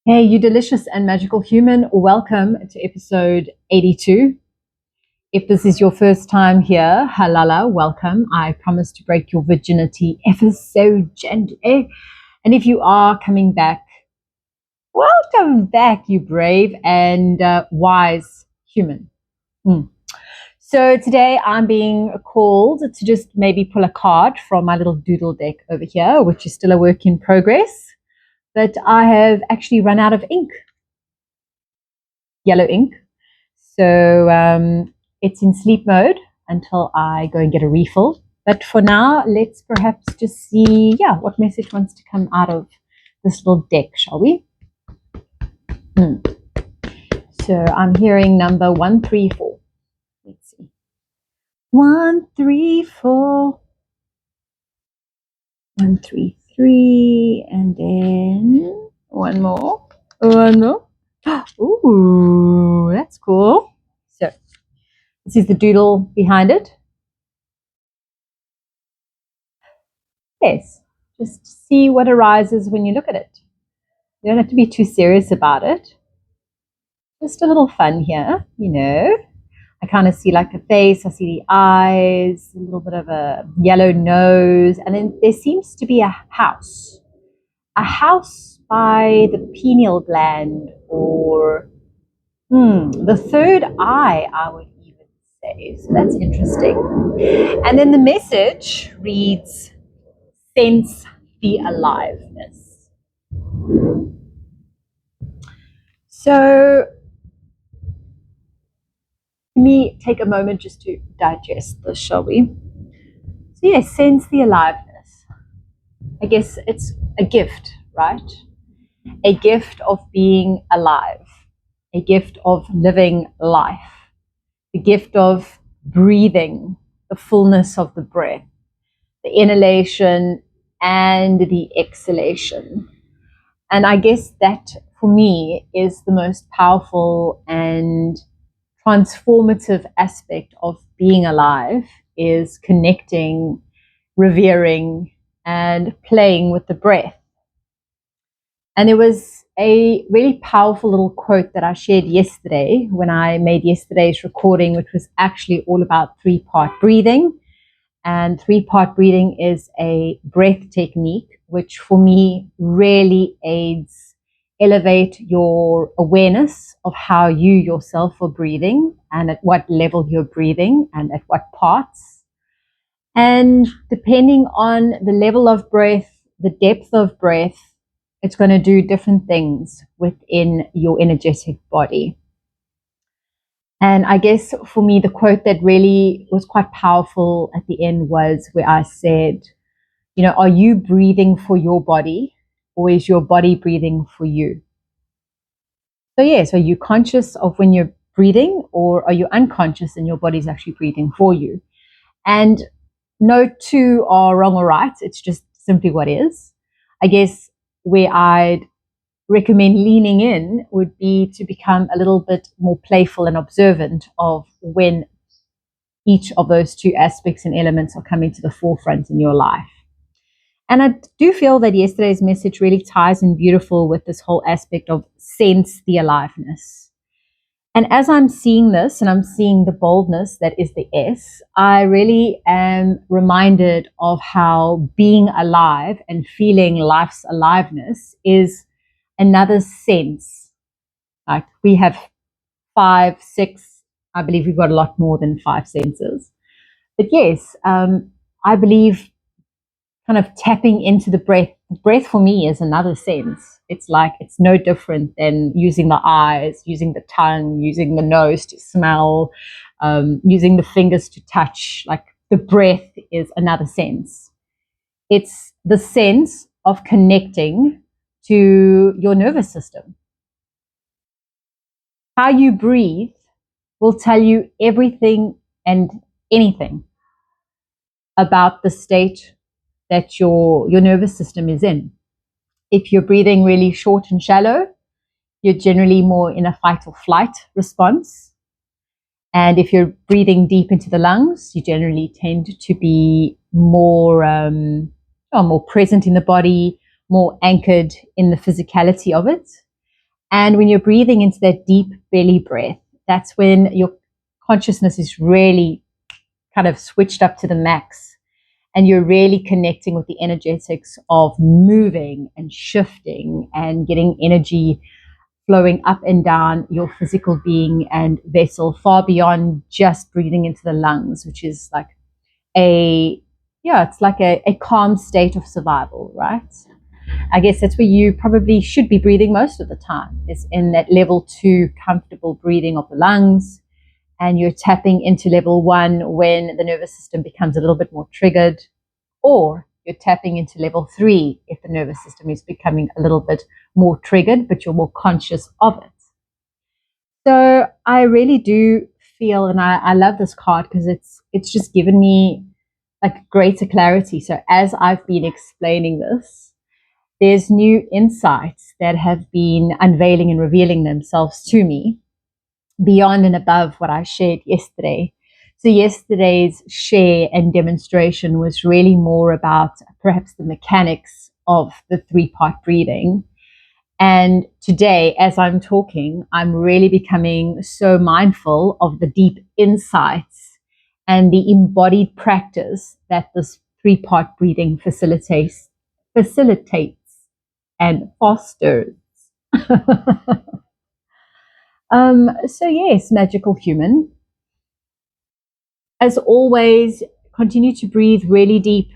Hey, you delicious and magical human. Welcome to episode 82. If this is your first time here, halala, welcome. I promise to break your virginity ever so gently. And if you are coming back, welcome back, you brave and wise human. So today I'm being called to just maybe pull a card from my little Doodle Deck over here, which is still a work in progress. But I have actually run out of ink. Yellow ink. So it's in sleep mode until I go and get a refill. But for now, let's perhaps just see, what message wants to come out of this little deck, shall we? So I'm hearing number 134. Let's see. 134. 133. And then one more. One more. Ooh, that's cool. So this is the doodle behind it. Yes, just see what arises when you look at it. You don't have to be too serious about it. Just a little fun here, I kind of see like a face, I see the eyes, a little bit of a yellow nose, and then there seems to be a house by the pineal gland, or the third eye, I would even say. So that's interesting. And then the message reads, sense the aliveness. So let me take a moment just to digest this, shall we? So yes, sense the aliveness. I guess it's a gift, right? A gift of being alive, a gift of living life, the gift of breathing, the fullness of the breath, the inhalation and the exhalation. And I guess that for me is the most powerful and transformative aspect of being alive, is connecting, revering, and playing with the breath. And there was a really powerful little quote that I shared yesterday when I made yesterday's recording, which was actually all about 3-part breathing. And 3-part breathing is a breath technique, which for me really aids elevate your awareness of how you yourself are breathing and at what level you're breathing and at what parts. And depending on the level of breath, the depth of breath, it's going to do different things within your energetic body. And I guess for me, the quote that really was quite powerful at the end was where I said, are you breathing for your body, or is your body breathing for you? So yes, are you conscious of when you're breathing, or are you unconscious and your body's actually breathing for you? And no two are wrong or right. It's just simply what is. I guess where I'd recommend leaning in would be to become a little bit more playful and observant of when each of those two aspects and elements are coming to the forefront in your life. And I do feel that yesterday's message really ties in beautiful with this whole aspect of sense the aliveness. And as I'm seeing this and I'm seeing the boldness that is the S, I really am reminded of how being alive and feeling life's aliveness is another sense. Like we have 5, 6, I believe we've got a lot more than 5 senses. But yes, I believe kind of tapping into the breath. Breath for me is another sense. It's like it's no different than using the eyes, using the tongue, using the nose to smell, using the fingers to touch. Like the breath is another sense. It's the sense of connecting to your nervous system. How you breathe will tell you everything and anything about the state that your nervous system is in. If you're breathing really short and shallow, you're generally more in a fight or flight response. And if you're breathing deep into the lungs, you generally tend to be more present in the body, more anchored in the physicality of it. And when you're breathing into that deep belly breath, that's when your consciousness is really kind of switched up to the max. And you're really connecting with the energetics of moving and shifting and getting energy flowing up and down your physical being and vessel, far beyond just breathing into the lungs, which is like it's like a calm state of survival, right? I guess that's where you probably should be breathing most of the time, is in that level 2 comfortable breathing of the lungs. And you're tapping into level 1 when the nervous system becomes a little bit more triggered, or you're tapping into level 3 if the nervous system is becoming a little bit more triggered, but you're more conscious of it. So I really do feel, and I love this card because it's just given me like greater clarity. So as I've been explaining this, there's new insights that have been unveiling and revealing themselves to me beyond and above what I shared yesterday. So yesterday's share and demonstration was really more about perhaps the mechanics of the 3-part breathing. And today, as I'm talking, I'm really becoming so mindful of the deep insights and the embodied practice that this 3-part breathing facilitates and fosters. So yes, magical human. As always, continue to breathe really deep.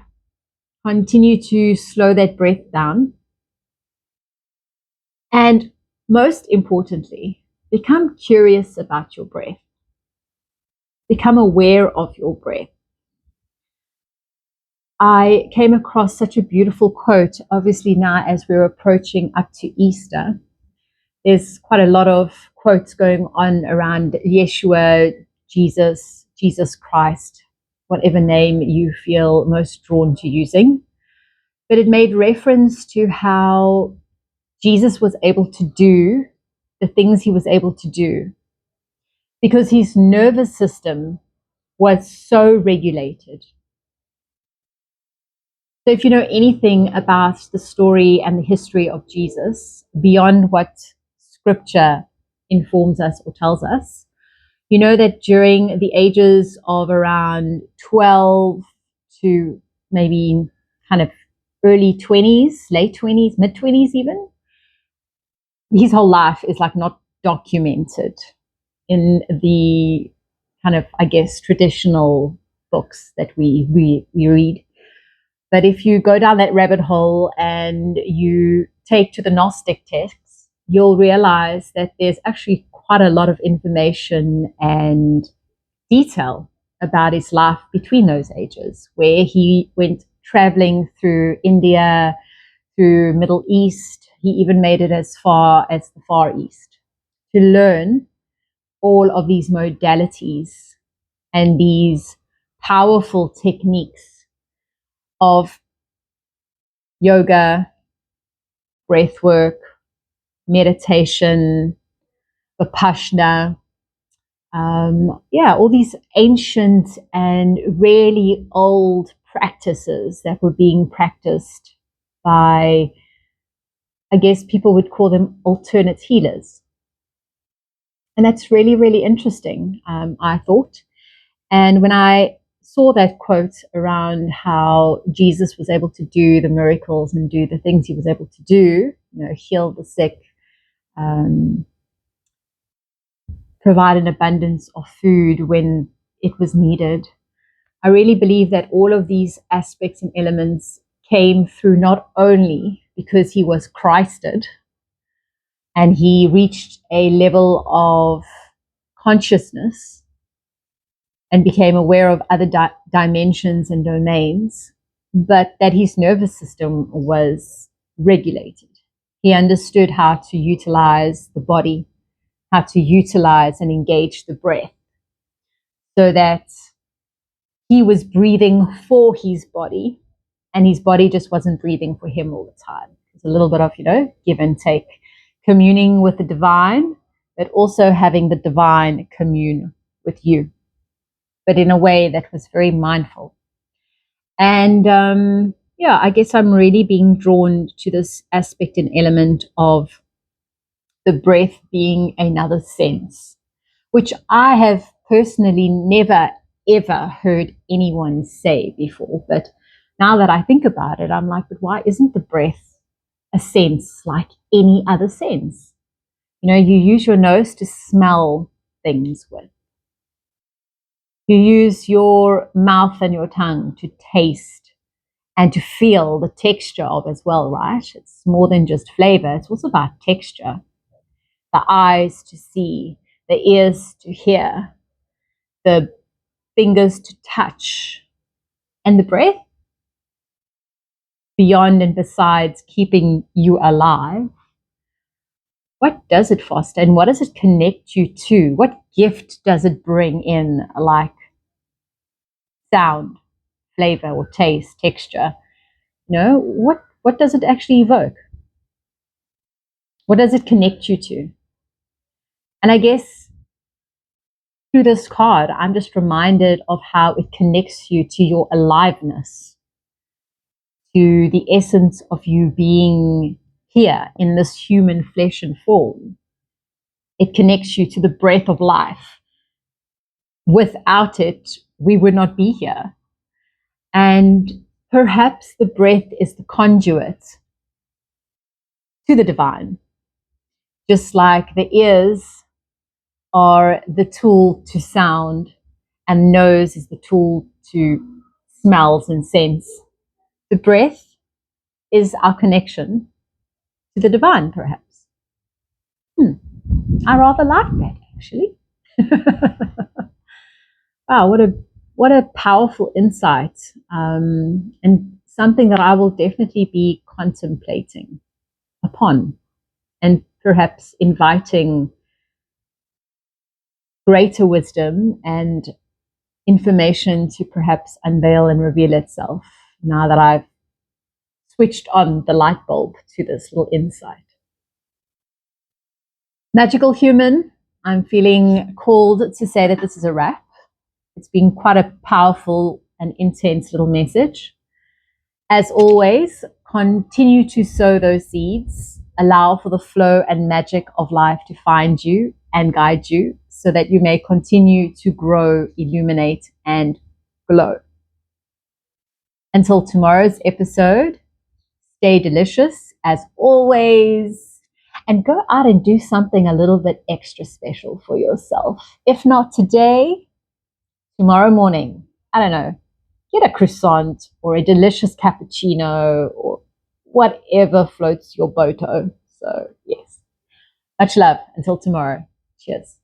Continue to slow that breath down. And most importantly, become curious about your breath. Become aware of your breath. I came across such a beautiful quote, obviously now as we're approaching up to Easter. There's quite a lot of quotes going on around Yeshua, Jesus Christ, whatever name you feel most drawn to using. But it made reference to how Jesus was able to do the things he was able to do because his nervous system was so regulated. So if you know anything about the story and the history of Jesus, beyond what scripture informs us or tells us, you know that during the ages of around 12 to maybe kind of early 20s, late 20s, mid 20s even, his whole life is like not documented in the kind of, I guess, traditional books that we read. But if you go down that rabbit hole and you take to the Gnostic texts, you'll realize that there's actually quite a lot of information and detail about his life between those ages, where he went traveling through India, through Middle East. He even made it as far as the Far East to learn all of these modalities and these powerful techniques of yoga, breath work, meditation, vipassana, all these ancient and really old practices that were being practiced by, I guess people would call them alternate healers. And that's really, really interesting, I thought. And when I saw that quote around how Jesus was able to do the miracles and do the things he was able to do, heal the sick, provide an abundance of food when it was needed, I really believe that all of these aspects and elements came through not only because he was Christed and he reached a level of consciousness and became aware of other dimensions and domains, but that his nervous system was regulated. He understood how to utilize the body, how to utilize and engage the breath, so that he was breathing for his body, and his body just wasn't breathing for him all the time. It's a little bit of, give and take, communing with the divine, but also having the divine commune with you, but in a way that was very mindful. And I guess I'm really being drawn to this aspect and element of the breath being another sense, which I have personally never, ever heard anyone say before. But now that I think about it, I'm like, but why isn't the breath a sense like any other sense? You know, you use your nose to smell things with. You use your mouth and your tongue to taste and to feel the texture of as well, right? It's more than just flavor, it's also about texture. The eyes to see, the ears to hear, the fingers to touch, and the breath beyond and besides keeping you alive. What does it foster and what does it connect you to? What gift does it bring in, like sound, flavor, or taste, texture? You know, what does it actually evoke? What does it connect you to? And I guess through this card, I'm just reminded of how it connects you to your aliveness, to the essence of you being here in this human flesh and form. It connects you to the breath of life. Without it, we would not be here. And perhaps the breath is the conduit to the divine, just like the ears are the tool to sound and nose is the tool to smells and scents. The breath is our connection to the divine, perhaps. I rather like that, actually. Wow, what a powerful insight, and something that I will definitely be contemplating upon, and perhaps inviting greater wisdom and information to perhaps unveil and reveal itself now that I've switched on the light bulb to this little insight. Magical human, I'm feeling called to say that this is a wrap. It's been quite a powerful and intense little message. As always, continue to sow those seeds. Allow for the flow and magic of life to find you and guide you so that you may continue to grow, illuminate, and glow. Until tomorrow's episode, stay delicious as always, and go out and do something a little bit extra special for yourself. If not today, tomorrow morning, I don't know, get a croissant or a delicious cappuccino or whatever floats your boat. So yes, much love. Until tomorrow. Cheers.